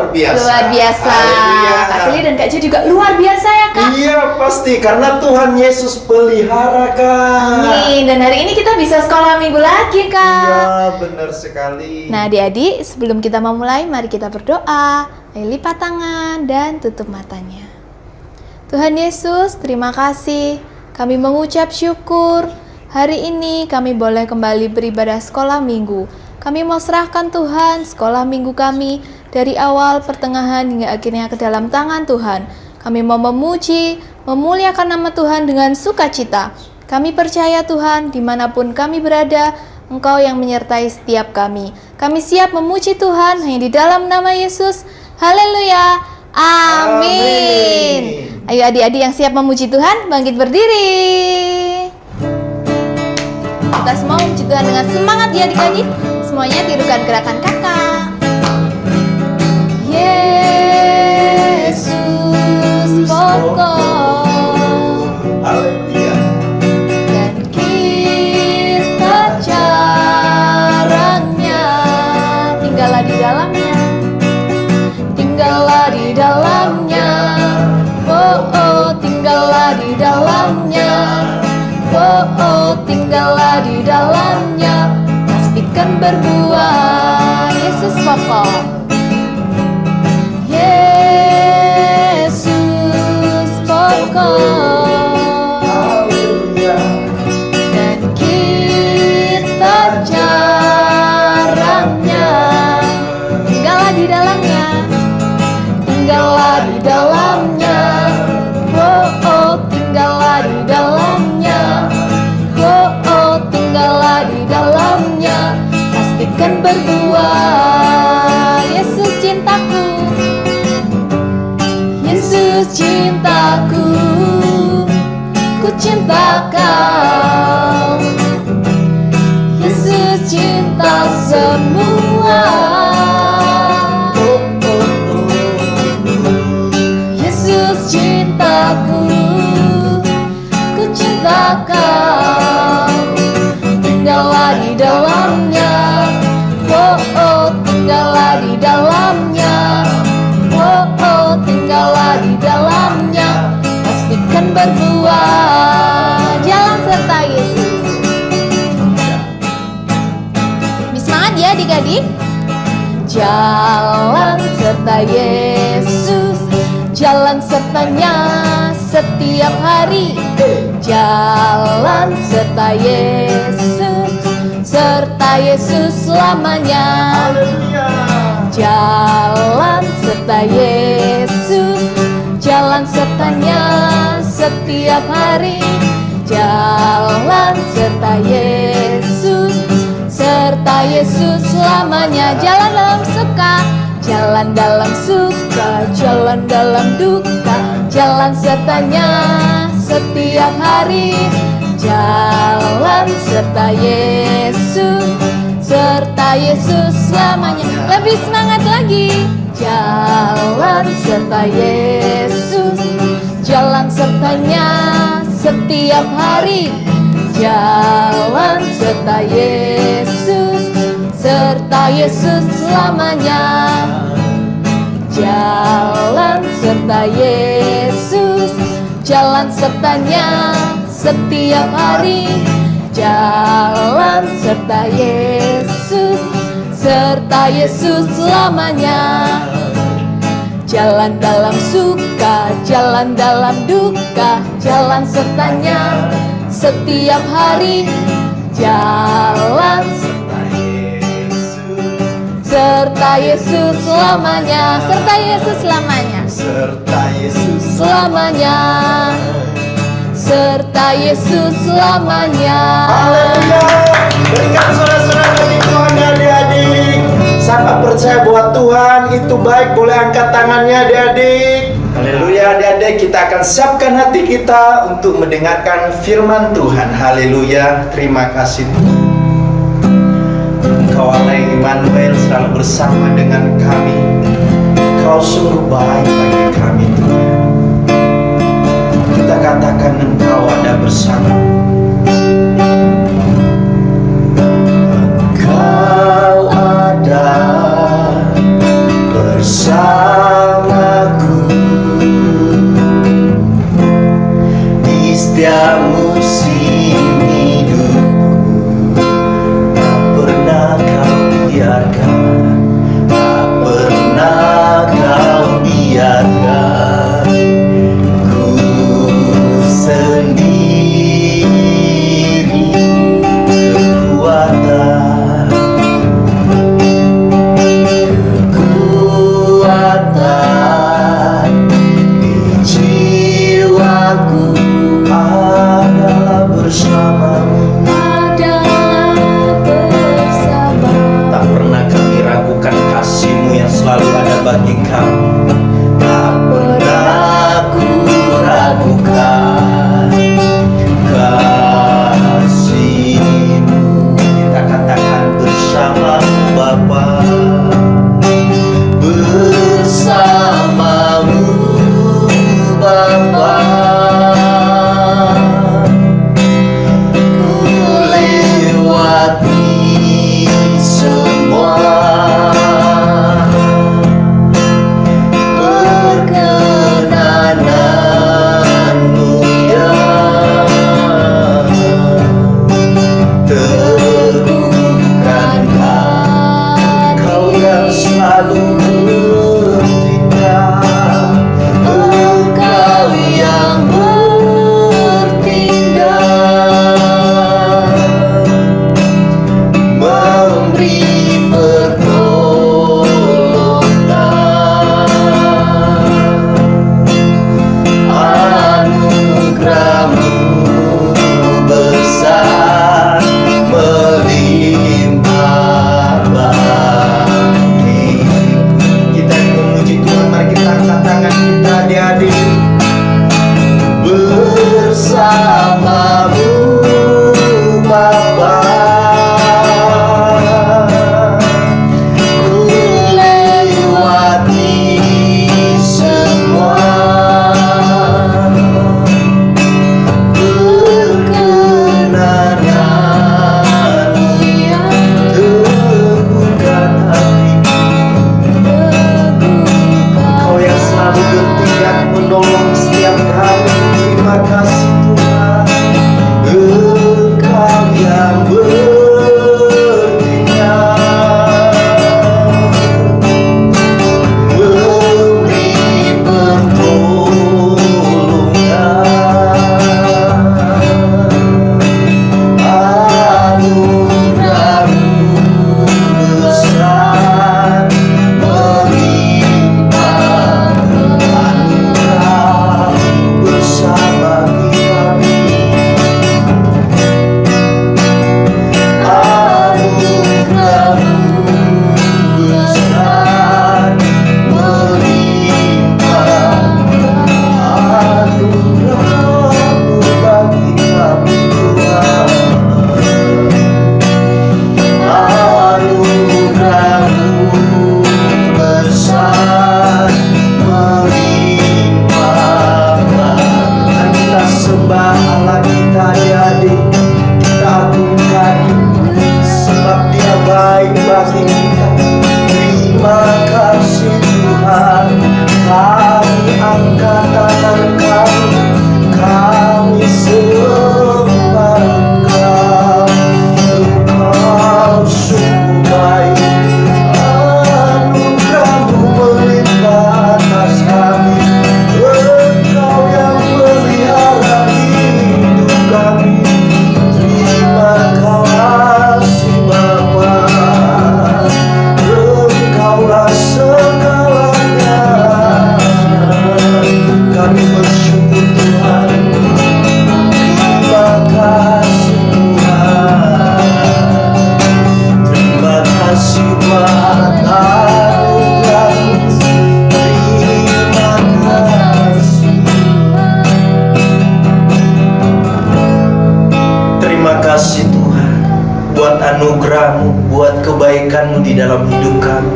luar biasa. Luar biasa. Haleluya. Kak Seli dan Kak Jo juga luar biasa ya Kak. Iya pasti, karena Tuhan Yesus pelihara Kak. Amin. Dan hari ini kita bisa sekolah minggu lagi Kak. Iya benar sekali. Nah adik-adik, sebelum kita memulai, mari kita berdoa. Ayo lipat tangan dan tutup matanya. Tuhan Yesus, terima kasih. Kami mengucap syukur. Hari ini kami boleh kembali beribadah sekolah minggu. Kami mau serahkan Tuhan sekolah minggu kami dari awal, pertengahan, hingga akhirnya ke dalam tangan Tuhan. Kami mau memuji, memuliakan nama Tuhan dengan sukacita. Kami percaya Tuhan, dimanapun kami berada, Engkau yang menyertai setiap kami. Kami siap memuji Tuhan hanya di dalam nama Yesus. Haleluya. Amin. Ayo adik-adik yang siap memuji Tuhan, bangkit berdiri. Kita semua memuji Tuhan dengan semangat ya adik-adik. Semuanya tirukan gerakan kakak. Yesus pokok. Haleluya. Dan kita jarangnya. Tinggallah di dalamnya. Tinggallah di dalamnya. Oh, oh, tinggallah di dalamnya. Oh, oh, tinggallah di dalamnya. Pastikan berbuah. Yesus pokok. Yesus pokok. Haleluya. Dan kita jarangnya. Tinggallah di dalamnya. Tinggallah di dalamnya. Oh, oh, tinggallah di dalamnya. Oh, oh, tinggallah di dalamnya. Pastikan berbuah. Yesus cintaku. Yesus cintaku. Ku cinta kau. Yesus cinta semua. Yesus cintaku. Ku cinta kau. Tinggallah di dalamnya. Oh, oh, tinggallah di dalamnya. Oh, oh, tinggallah di dalamnya. Pastikan berbuah. Jalan serta Yesus. Semangat ya adik-adik. Jalan serta Yesus. Jalan sertanya setiap hari. Jalan serta Yesus. Serta Yesus selamanya. Haleluya. Jalan serta Yesus. Jalan sertanya setiap hari. Jalan serta Yesus. Serta Yesus selamanya. Jalan dalam suka, jalan dalam suka, jalan dalam duka. Jalan sertanya setiap hari. Jalan serta Yesus. Serta Yesus selamanya. Lebih semangat lagi. Jalan serta Yesus. Jalan sertanya setiap hari. Jalan serta Yesus. Serta Yesus selamanya. Jalan serta Yesus. Jalan sertanya setiap hari. Jalan serta Yesus. Serta Yesus selamanya. Jalan dalam suka, jalan dalam duka. Jalan sertanya setiap hari. Jalan serta Yesus selamanya. Serta Yesus selamanya. Serta Yesus Selamanya. Serta Yesus selamanya. Haleluya. Berikan sorak-sorai bagi Tuhan ya adik-adik. Siapa percaya bahwa Tuhan itu baik, boleh angkat tangannya adik-adik. Haleluya adik-adik, kita akan siapkan hati kita untuk mendengarkan firman Tuhan. Haleluya. Terima kasih Tuhan. Engkau Allah yang Immanuel selalu bersama dengan kami. Kau sungguh baik bagi kami Tuhan. Kita katakan Engkau ada bersama. Engkau ada bersama. selalu ada bagi kami. Tak pernah ku ragukan kasih-Mu. Kita katakan bersama Bapa, bersama-Mu Bapa, ku lewati semua perkenanan-Mu ya, teguhkan Engkau yang selalu bertindak, Engkau yang bertindak, memberi pertolongan. Anugerah-Mu besar melimpah bagiku. Kita memuji Tuhan, mari kita angkat tangan kita adik-adik. Bersama-Mu Bapa, ku lewati semua perkenanan-Mu yang teguhkan hatiku. Engkau yang selalu bertindak menolong setiap kami. Terima kasih Tuhan. Engkau yang bertindak, memberi pertolongan. Anugerah-Mu besar melimpah, anugerah-Mu besar bagi kami. Anugerah-Mu besar melimpah, anugerah-Mu bagi kami Tuhan. Anugerah-Mu besar melimpah. Mari kita sembah Allah kita adik-adik, kita agungkan sebab Dia baik bagi kita. Terima kasih Tuhan. Kami angkat tangan kami sembah Engkau. Engkau sungguh baik, anugerah-Mu melimpah atas kami. Engkau yang pelihara hidup kami. Terima kasih Bapa, Engkaulah segalanya. Kami bersyukur Tuhan. Terima kasih Tuhan. Terima kasih buat anugerah-Mu. Terima kasih. Terima kasih Tuhan buat anugerah-Mu, buat kebaikan-Mu di dalam hidup kami.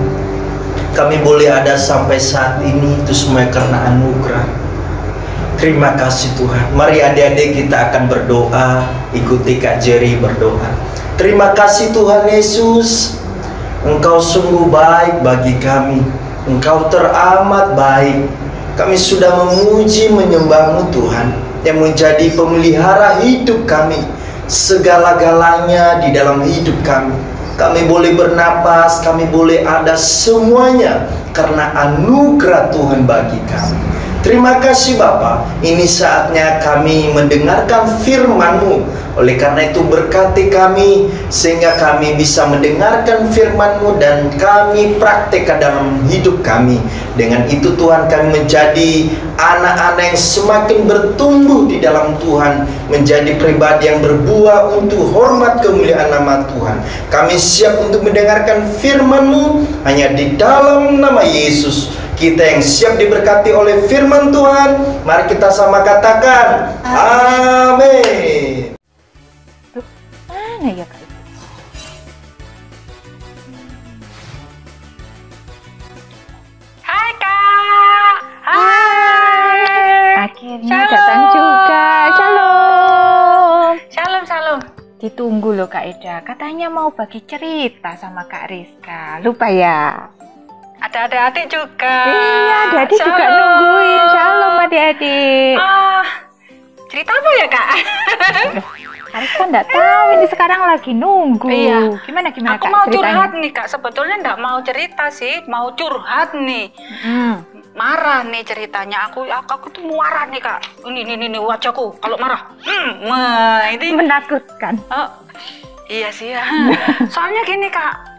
Kami boleh ada sampai saat ini, itu semua karena anugerah. Terima kasih Tuhan. Mari adik-adik kita akan berdoa. Ikuti Kak Jerry berdoa. Terima kasih Tuhan Yesus, Engkau sungguh baik bagi kami. Engkau teramat baik. Kami sudah memuji menyembah-Mu Tuhan, yang menjadi pemelihara hidup kami. Segala-galanya di dalam hidup kami. Kami boleh bernapas, kami boleh ada semuanya karena anugerah Tuhan bagi kami. Terima kasih Bapa, ini saatnya kami mendengarkan firman-Mu. Oleh karena itu berkati kami, sehingga kami bisa mendengarkan firman-Mu dan kami praktekkan dalam hidup kami. Dengan itu Tuhan, kami menjadi anak-anak yang semakin bertumbuh di dalam Tuhan, menjadi pribadi yang berbuah untuk hormat kemuliaan nama Tuhan. Kami siap untuk mendengarkan firman-Mu hanya di dalam nama Yesus. Kita yang siap diberkati oleh firman Tuhan, mari kita sama katakan amin. Mana ya Kak? Hai Kak. Hai. Akhirnya datang juga. Shalom. Shalom. Ditunggu loh Kak Eda. Katanya mau bagi cerita sama Kak Rizka. Lupa ya? Ada adik-adik juga. Iya, adik-adik juga Shalom. nungguin. Shalom adik-adik. Cerita apa ya Kak? Kak Rizka nggak tahu ini sekarang lagi nunggu. Iya. Gimana Aku Kak mau ceritanya? curhat nih Kak. Sebetulnya nggak mau cerita sih, mau curhat nih. Marah nih ceritanya. Aku tuh marah nih Kak. Ini wajahku kalau marah. Ini Menakutkan. iya sih ya. Soalnya gini Kak.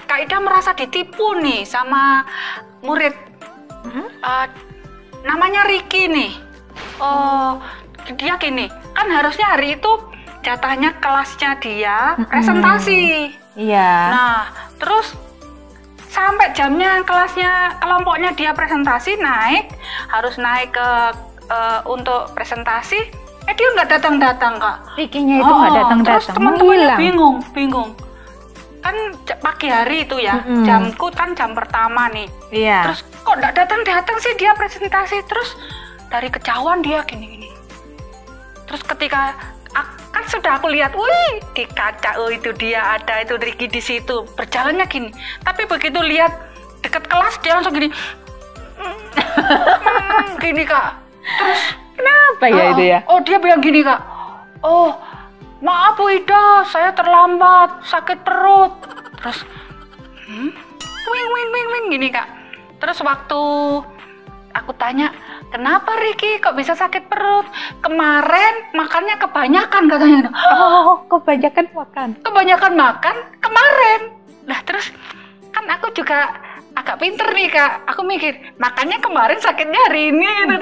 Kak Ida merasa ditipu nih sama murid. Namanya Ricky nih. Dia gini, kan harusnya hari itu jatahnya kelasnya dia presentasi. Iya. Nah, terus sampai jamnya kelompoknya dia presentasi harus naik ke untuk presentasi. Dia nggak datang Kak. Rikinya itu nggak Terus datang-datang, teman-temannya menghilang. bingung. Kan pagi hari itu ya, jamku kan jam pertama nih. Iya. Terus kok nggak datang sih dia presentasi. Terus dari kejauhan dia gini. Terus ketika kan sudah aku lihat, wih di kaca, itu dia ada itu Ricky di situ berjalannya gini. Tapi begitu lihat deket kelas dia langsung gini, gini Kak. Terus Kenapa ya itu ya? dia bilang gini Kak. Maaf Bu Ida, saya terlambat, sakit perut. Terus, wing gini Kak. Terus waktu aku tanya, kenapa Ricky kok bisa sakit perut? Kemarin makannya kebanyakan katanya. Kebanyakan makan. Kebanyakan makan kemarin. Nah terus kan aku juga agak pinter nih Kak. Aku mikir, makannya kemarin sakitnya hari ini gitu.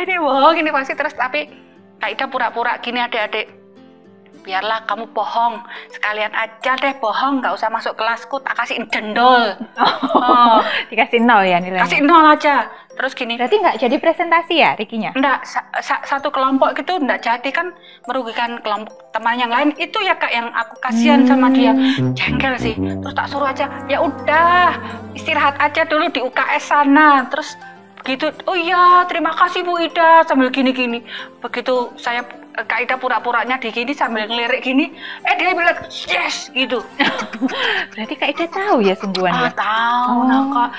Ini bohong, ini pasti. Terus tapi Kak Ida pura-pura gini adik-adik. Biarlah kamu bohong, sekalian aja deh bohong, nggak usah masuk kelasku, tak kasihin dendol. Dikasih 0 ya nilainya? Kasih 0 aja. Terus gini. Berarti nggak jadi presentasi ya Rikinya? Enggak, satu kelompok gitu enggak jadi, kan merugikan kelompok teman yang lain. Itu ya Kak yang aku kasihan sama dia. Jengkel sih. Terus tak suruh aja, ya udah istirahat aja dulu di UKS sana. Terus begitu, oh iya terima kasih Bu Ida, sambil gini-gini. Begitu Kak Ida pura-puranya di gini sambil ngelirik gini, dia bilang yes gitu. Berarti Kak Ida tahu ya sungguhannya? Tahu nah Kak.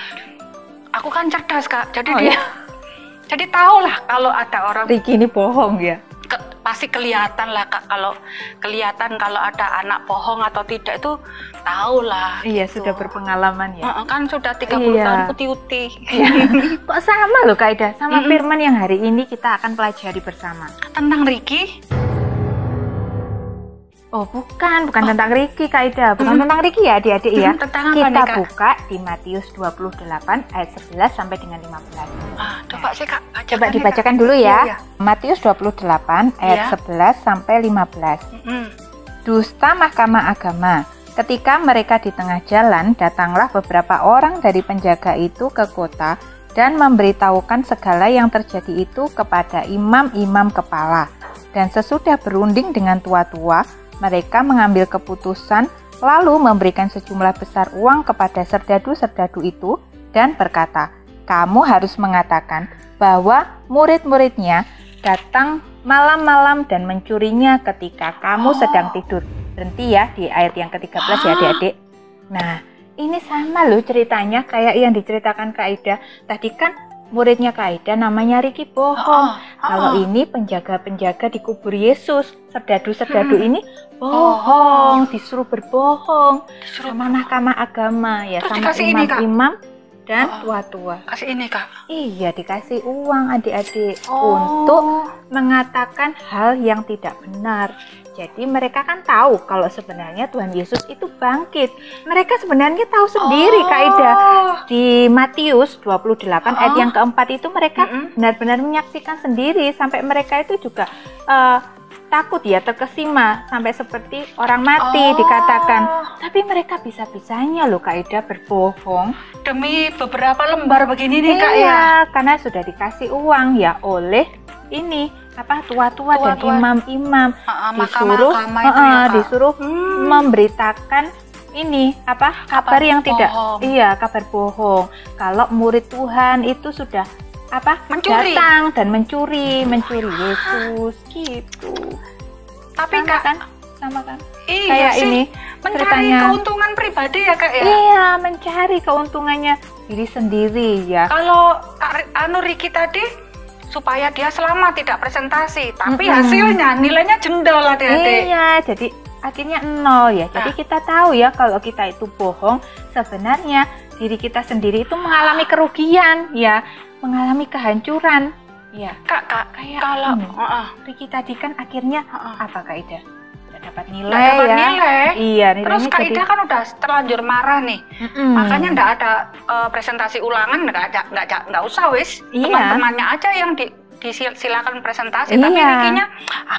Aku kan cerdas Kak, jadi jadi tahu lah kalau ada orang Ricky ini bohong ya? pasti kelihatan lah Kak, kalau ada anak bohong atau tidak itu tahu lah. Iya gitu. sudah berpengalaman ya? Kan sudah 30 tahun putih-putih. Kok sama loh Kak Ida, sama firman yang hari ini kita akan pelajari bersama. Tentang Ricky? Oh bukan tentang Ricky Kak Ida, bukan tentang Ricky ya adik-adik ya. Tentang apa kita nih, Kak? buka di Matius 28 ayat 11 sampai dengan 15. Coba sih Kak, Coba bacakan dibacakan Kak. dulu ya. Iya. Matius 28 ayat 11 sampai 15. Dusta Mahkamah Agama. Ketika mereka di tengah jalan, datanglah beberapa orang dari penjaga itu ke kota dan memberitahukan segala yang terjadi itu kepada imam-imam kepala. Dan sesudah berunding dengan tua-tua, mereka mengambil keputusan lalu memberikan sejumlah besar uang kepada serdadu-serdadu itu dan berkata, kamu harus mengatakan bahwa murid-muridnya datang malam-malam dan mencurinya ketika kamu sedang tidur. Berhenti ya di ayat yang ke-13 ya adik-adik. Nah ini sama loh ceritanya kayak yang diceritakan Kak Ida. Tadi kan muridnya Kak Ida namanya Ricky bohong. Kalau ini penjaga-penjaga di kubur Yesus, serdadu-serdadu ini bohong, disuruh berbohong sama mahkamah agama ya, Terus sama dikasih ini, Kak? imam-imam. dan tua-tua. Kasih ini Kak. Iya, dikasih uang adik-adik untuk mengatakan hal yang tidak benar. Jadi mereka kan tahu kalau sebenarnya Tuhan Yesus itu bangkit. Mereka sebenarnya tahu sendiri Kak Ida. Di Matius 28 ayat yang keempat itu mereka benar-benar menyaksikan sendiri. Sampai mereka itu juga takut ya, terkesima. Sampai seperti orang mati dikatakan. Tapi mereka bisa-bisanya loh Kak Ida berbohong. Demi beberapa lembar begini nih Kak ya. Iya, karena sudah dikasih uang ya oleh ini tua-tua dan imam-imam disuruh disuruh memberitakan ini kabar yang tidak kabar bohong kalau murid Tuhan itu sudah mencuri. Datang dan mencuri Yesus gitu. Tapi sama kan iya kayak sih, ini mencari ceritanya keuntungan pribadi ya Kak ya. Iya, mencari keuntungannya diri sendiri ya. Kalau Riki tadi supaya dia selamat tidak presentasi, tapi hasilnya nilainya jendol adik-adik. Iya, jadi akhirnya 0 ya. Jadi kita tahu ya kalau kita itu bohong, sebenarnya diri kita sendiri itu mengalami kerugian ya, mengalami kehancuran. Ya. Kak, kayak kalau Riki tadi kan akhirnya apa Kak Ida? Tidak dapat nilai nggak dapat ya. Nilai. Iya, terus Kak Ida kan udah terlanjur marah nih. Makanya nggak ada presentasi ulangan, nggak usah wis. Iya. Teman-temannya aja yang disilakan presentasi, tapi Rikinya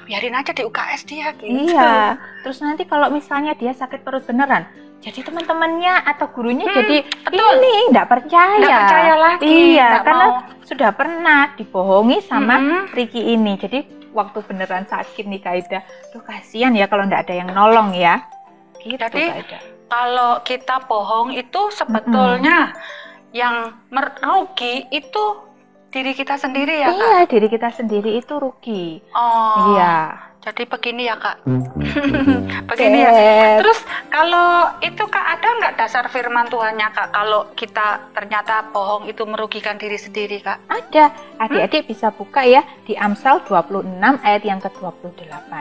biarin aja di UKS dia gitu. Iya. Terus nanti kalau misalnya dia sakit perut beneran, jadi teman-temannya atau gurunya jadi ini nggak percaya. Nggak percaya lagi. Iya, karena sudah pernah dibohongi sama Riki ini. Jadi waktu beneran sakit nih Kak Ida, tuh kasihan ya kalau nggak ada yang nolong ya. Gitu, jadi Kak Ida. kalau kita bohong itu sebetulnya yang merugi itu diri kita sendiri ya Kak? Iya, diri kita sendiri itu rugi. Iya. Jadi begini ya Kak. Begini ya. Terus kalau itu Kak, ada nggak dasar firman Tuhannya Kak, kalau kita ternyata bohong itu merugikan diri sendiri Kak? Ada. Adik-adik bisa buka ya di Amsal 26 ayat yang ke-28.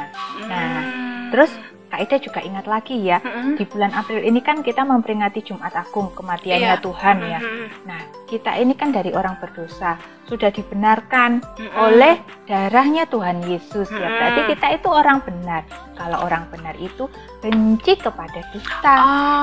Nah, terus Kak Ida juga ingat lagi ya, di bulan April ini kan kita memperingati Jumat Agung, kematiannya Tuhan ya. Nah, kita ini kan dari orang berdosa, sudah dibenarkan oleh darahnya Tuhan Yesus ya. Berarti kita itu orang benar. Kalau orang benar itu benci kepada dusta.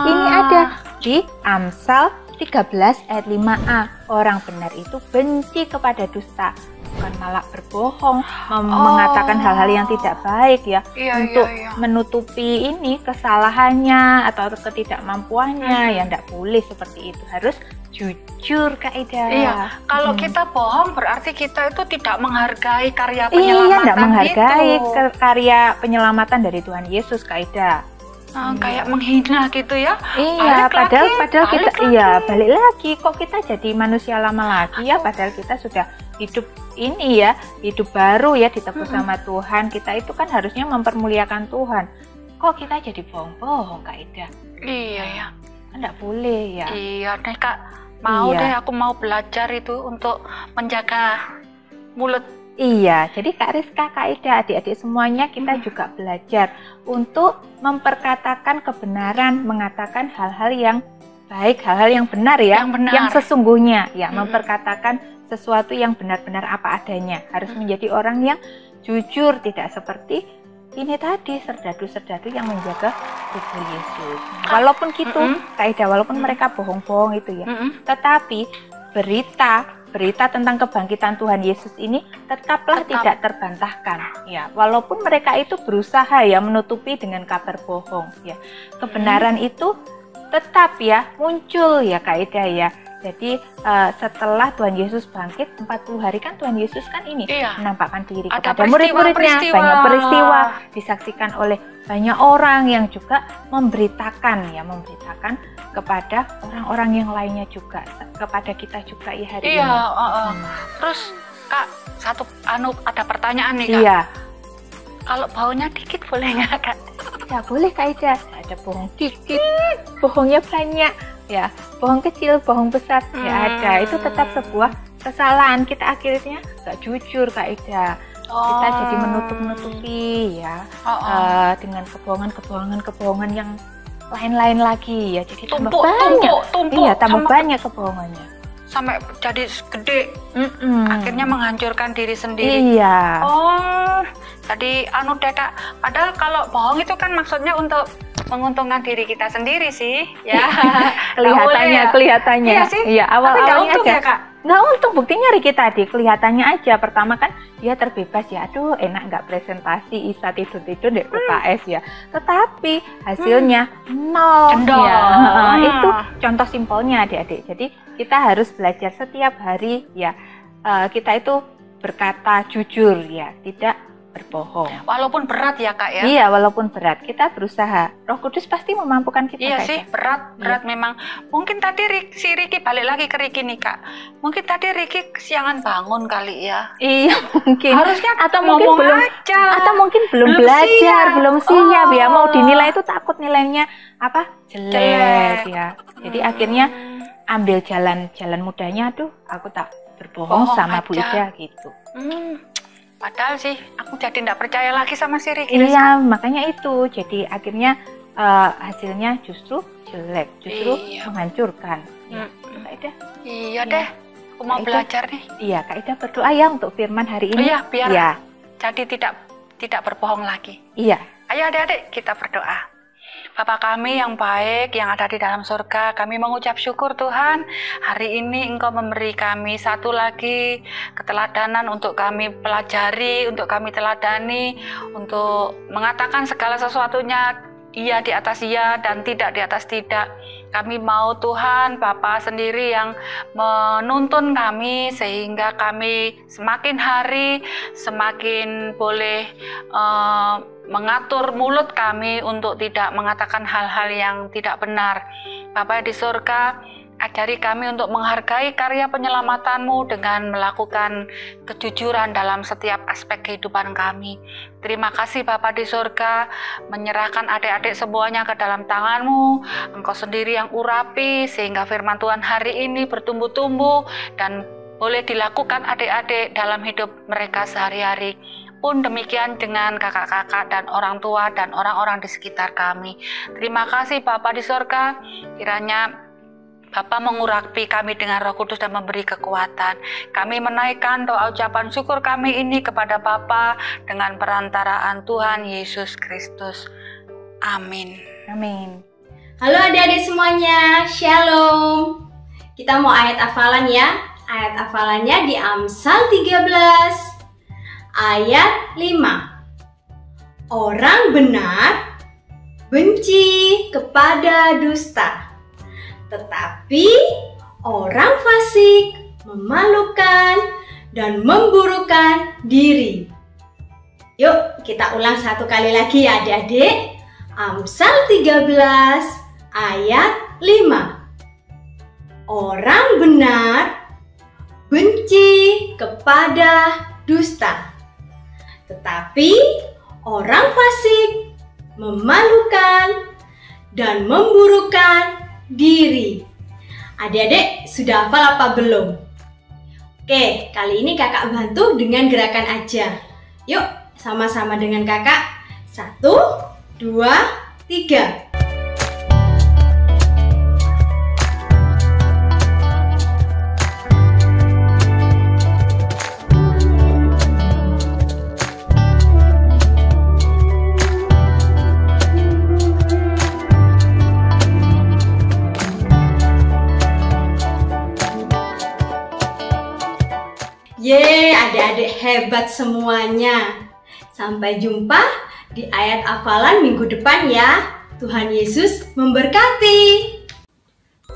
Ini ada di Amsal 13 ayat 5a. Orang benar itu benci kepada dusta, bukan malah berbohong, mengatakan hal-hal yang tidak baik ya, untuk menutupi ini kesalahannya atau ketidakmampuannya. Ya tidak boleh seperti itu, harus jujur Kak Ida. Iya, kalau kita bohong berarti kita itu tidak menghargai karya penyelamatan. Iya, tidak menghargai karya penyelamatan dari Tuhan Yesus Kak Ida. Kayak menghina gitu ya. Iya, padahal kita balik lagi, kok kita jadi manusia lama lagi ya, padahal kita sudah hidup ini ya, hidup baru ya, ditebus sama Tuhan. Kita itu kan harusnya mempermuliakan Tuhan. Kok kita jadi bohong-bohong Kak Ida? Iya ya. Enggak boleh ya. Iya deh Kak, mau deh aku mau belajar itu untuk menjaga mulut. Iya, jadi Kak Rizka, Kak Ida, adik-adik semuanya kita juga belajar untuk memperkatakan kebenaran, mengatakan hal-hal yang baik, hal-hal yang benar ya, yang sesungguhnya ya, memperkatakan sesuatu yang benar-benar apa adanya. Harus menjadi orang yang jujur, tidak seperti ini tadi, serdadu-serdadu yang menjaga tubuh Yesus. Walaupun gitu, Kak Ida, walaupun mereka bohong-bohong itu ya, tetapi berita tentang kebangkitan Tuhan Yesus ini tetaplah tidak terbantahkan ya, walaupun mereka itu berusaha ya menutupi dengan kabar bohong ya, kebenaran itu tetap ya muncul ya Kak Ida ya. Jadi setelah Tuhan Yesus bangkit 40 hari kan Tuhan Yesus kan ini menampakkan diri kepada murid-muridnya, banyak peristiwa disaksikan oleh banyak orang yang juga memberitakan kepada orang-orang yang lainnya juga, kepada kita juga ya hari ini. Terus Kak, ada pertanyaan nih Kak. Iya. Kalau baunya dikit boleh nggak Kak? Ya boleh Kak Ida, ada bohong dikit, bohongnya banyak ya, bohong kecil, bohong besar ya ada. Itu tetap sebuah kesalahan, kita akhirnya nggak jujur Kak Ida. Kita jadi menutup-nutupi ya, dengan kebohongan yang lain-lain lagi ya, jadi tambah banyak kebohongannya. sampai jadi gede. Akhirnya menghancurkan diri sendiri. Iya. Oh, jadi Kak, padahal kalau bohong itu kan maksudnya untuk menguntungkan diri kita sendiri sih, ya. Kelihatannya. Iya sih. Iya, awal-awalnya aja. Ya, Kak. Nggak untung, buktinya Riki tadi kelihatannya aja. Pertama kan dia terbebas ya, aduh enak nggak presentasi, Isa tidur-tidur di UKS ya. Tetapi hasilnya nol. Ya. Itu contoh simpelnya adik-adik. Jadi kita harus belajar setiap hari ya, kita itu berkata jujur ya, tidak berbohong. Walaupun berat ya Kak ya. Iya, walaupun berat, kita berusaha. Roh Kudus pasti memampukan kita. Iya sih, berat memang. Mungkin tadi si Riki, balik lagi ke Riki nih Kak. Mungkin tadi Riki kesiangan bangun kali ya. Iya, mungkin. Harusnya atau mungkin belum aja. Atau mungkin belum belajar, belum siap ya, mau dinilai itu takut nilainya jelek ya. Jadi akhirnya ambil jalan mudahnya, aduh aku tak berbohong sama Bu Ida gitu. Padahal sih aku jadi tidak percaya lagi sama si Riki. Iya, makanya itu. Jadi akhirnya hasilnya justru jelek, justru menghancurkan. Ya, Kak Ida. Iya deh, aku mau belajar nih. Iya, Kak Ida berdoa ya untuk firman hari ini. Iya, biar jadi tidak berbohong lagi. Iya. Ayo adik-adik kita berdoa. Bapa kami yang baik, yang ada di dalam surga, kami mengucap syukur Tuhan, hari ini Engkau memberi kami satu lagi keteladanan untuk kami pelajari, untuk kami teladani, untuk mengatakan segala sesuatunya iya di atas iya dan tidak di atas tidak. Kami mau Tuhan, Bapa sendiri yang menuntun kami sehingga kami semakin hari semakin boleh mengatur mulut kami untuk tidak mengatakan hal-hal yang tidak benar. Bapa di surga, ajari kami untuk menghargai karya penyelamatan-Mu dengan melakukan kejujuran dalam setiap aspek kehidupan kami. Terima kasih Bapa di surga, menyerahkan adik-adik semuanya ke dalam tangan-Mu. Engkau sendiri yang urapi sehingga firman Tuhan hari ini bertumbuh-tumbuh dan boleh dilakukan adik-adik dalam hidup mereka sehari-hari. Pun demikian dengan kakak-kakak dan orang tua dan orang-orang di sekitar kami. Terima kasih Bapa di surga, kiranya Bapa mengurapi kami dengan Roh Kudus dan memberi kekuatan. Kami menaikkan doa ucapan syukur kami ini kepada Bapa dengan perantaraan Tuhan Yesus Kristus. Amin. Amin. Halo adik-adik semuanya, Shalom. Kita mau ayat hafalan ya. Ayat hafalannya di Amsal 13 ayat 5. Orang benar benci kepada dusta, tetapi orang fasik memalukan dan memburukan diri. Yuk kita ulang satu kali lagi ya adik-adik. Amsal 13 ayat 5. Orang benar benci kepada dusta, tetapi orang fasik memalukan dan memburukan diri. Adik-adik sudah hafal apa belum? Oke, kali ini kakak bantu dengan gerakan aja. Yuk, sama-sama dengan kakak. 1, 2, 3. Yeay, adik-adik hebat semuanya. Sampai jumpa di ayat hafalan minggu depan ya. Tuhan Yesus memberkati.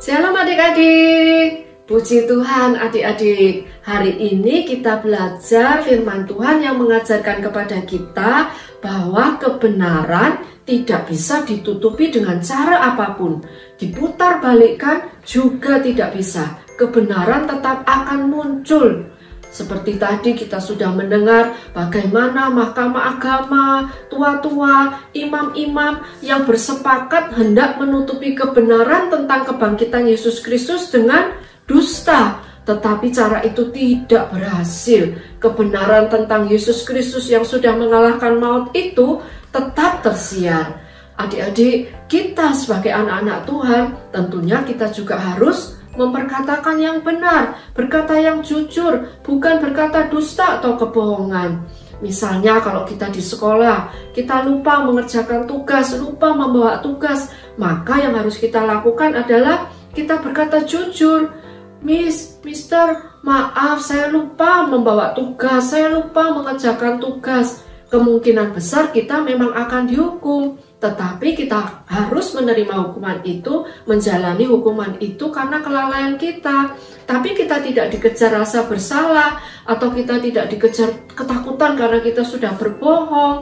Shalom adik-adik. Puji Tuhan adik-adik. Hari ini kita belajar firman Tuhan yang mengajarkan kepada kita bahwa kebenaran tidak bisa ditutupi dengan cara apapun. Diputar balikkan juga tidak bisa. Kebenaran tetap akan muncul. Seperti tadi kita sudah mendengar bagaimana Mahkamah Agama, tua-tua, imam-imam yang bersepakat hendak menutupi kebenaran tentang kebangkitan Yesus Kristus dengan dusta. Tetapi cara itu tidak berhasil. Kebenaran tentang Yesus Kristus yang sudah mengalahkan maut itu tetap tersiar. Adik-adik, kita sebagai anak-anak Tuhan tentunya kita juga harus memperkatakan yang benar, berkata yang jujur, bukan berkata dusta atau kebohongan. Misalnya kalau kita di sekolah, kita lupa mengerjakan tugas, lupa membawa tugas, maka yang harus kita lakukan adalah kita berkata jujur. Mister, maaf saya lupa membawa tugas, saya lupa mengerjakan tugas. Kemungkinan besar kita memang akan dihukum, tetapi kita harus menerima hukuman itu, menjalani hukuman itu karena kelalaian kita. Tapi kita tidak dikejar rasa bersalah, atau kita tidak dikejar ketakutan karena kita sudah berbohong.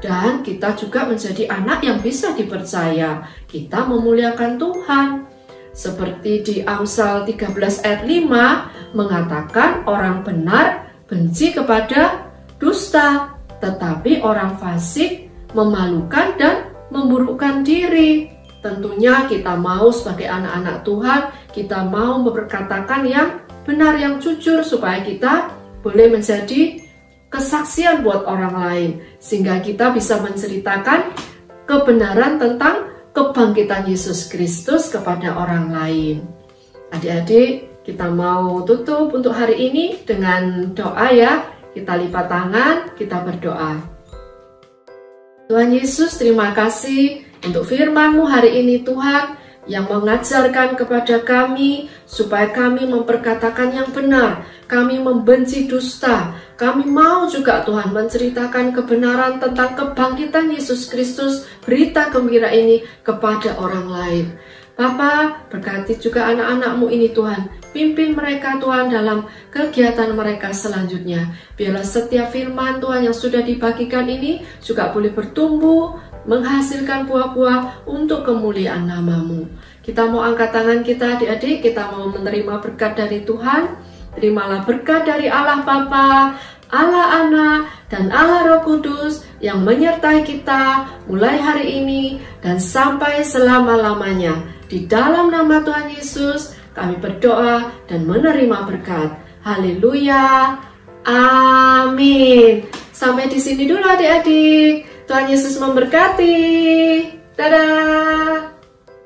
Dan kita juga menjadi anak yang bisa dipercaya. Kita memuliakan Tuhan. Seperti di Amsal 13 ayat 5 mengatakan orang benar benci kepada dusta, tetapi orang fasik memalukan dan memburukkan diri. Tentunya kita mau sebagai anak-anak Tuhan, kita mau berkatakan yang benar, yang jujur, supaya kita boleh menjadi kesaksian buat orang lain, sehingga kita bisa menceritakan kebenaran tentang kebangkitan Yesus Kristus kepada orang lain. Adik-adik, kita mau tutup untuk hari ini dengan doa ya. Kita lipat tangan, kita berdoa. Tuhan Yesus, terima kasih untuk firman-Mu hari ini Tuhan, yang mengajarkan kepada kami supaya kami memperkatakan yang benar, kami membenci dusta. Kami mau juga Tuhan menceritakan kebenaran tentang kebangkitan Yesus Kristus, berita gembira ini kepada orang lain. Bapa, berkati juga anak-anak-Mu ini Tuhan. Pimpin mereka Tuhan dalam kegiatan mereka selanjutnya. Biarlah setiap firman Tuhan yang sudah dibagikan ini juga boleh bertumbuh, menghasilkan buah-buah untuk kemuliaan nama-Mu. Kita mau angkat tangan kita adik-adik, kita mau menerima berkat dari Tuhan. Terimalah berkat dari Allah Bapa, Allah Anak, dan Allah Roh Kudus yang menyertai kita mulai hari ini dan sampai selama-lamanya. Di dalam nama Tuhan Yesus, kami berdoa dan menerima berkat. Haleluya. Amin. Sampai di sini dulu adik-adik. Tuhan Yesus memberkati. Dadah.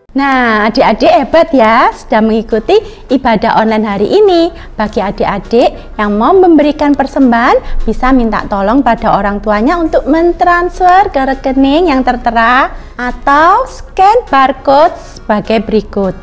Nah, adik-adik hebat ya, sudah mengikuti ibadah online hari ini. Bagi adik-adik yang mau memberikan persembahan, bisa minta tolong pada orang tuanya untuk mentransfer ke rekening yang tertera atau scan barcode sebagai berikut.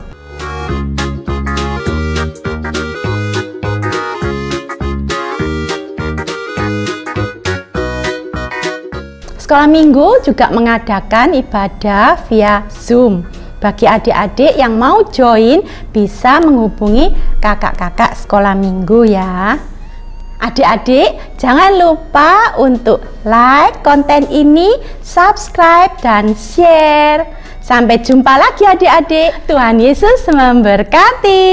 Sekolah Minggu juga mengadakan ibadah via Zoom. Bagi adik-adik yang mau join, bisa menghubungi kakak-kakak Sekolah Minggu ya. Adik-adik, jangan lupa untuk like konten ini, subscribe, dan share. Sampai jumpa lagi adik-adik. Tuhan Yesus memberkati.